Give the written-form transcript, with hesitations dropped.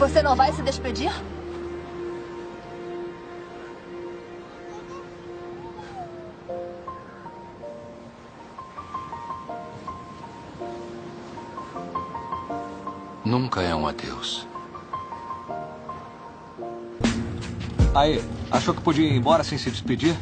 Você não vai se despedir? Nunca é um adeus. Aí, achou que podia ir embora sem se despedir?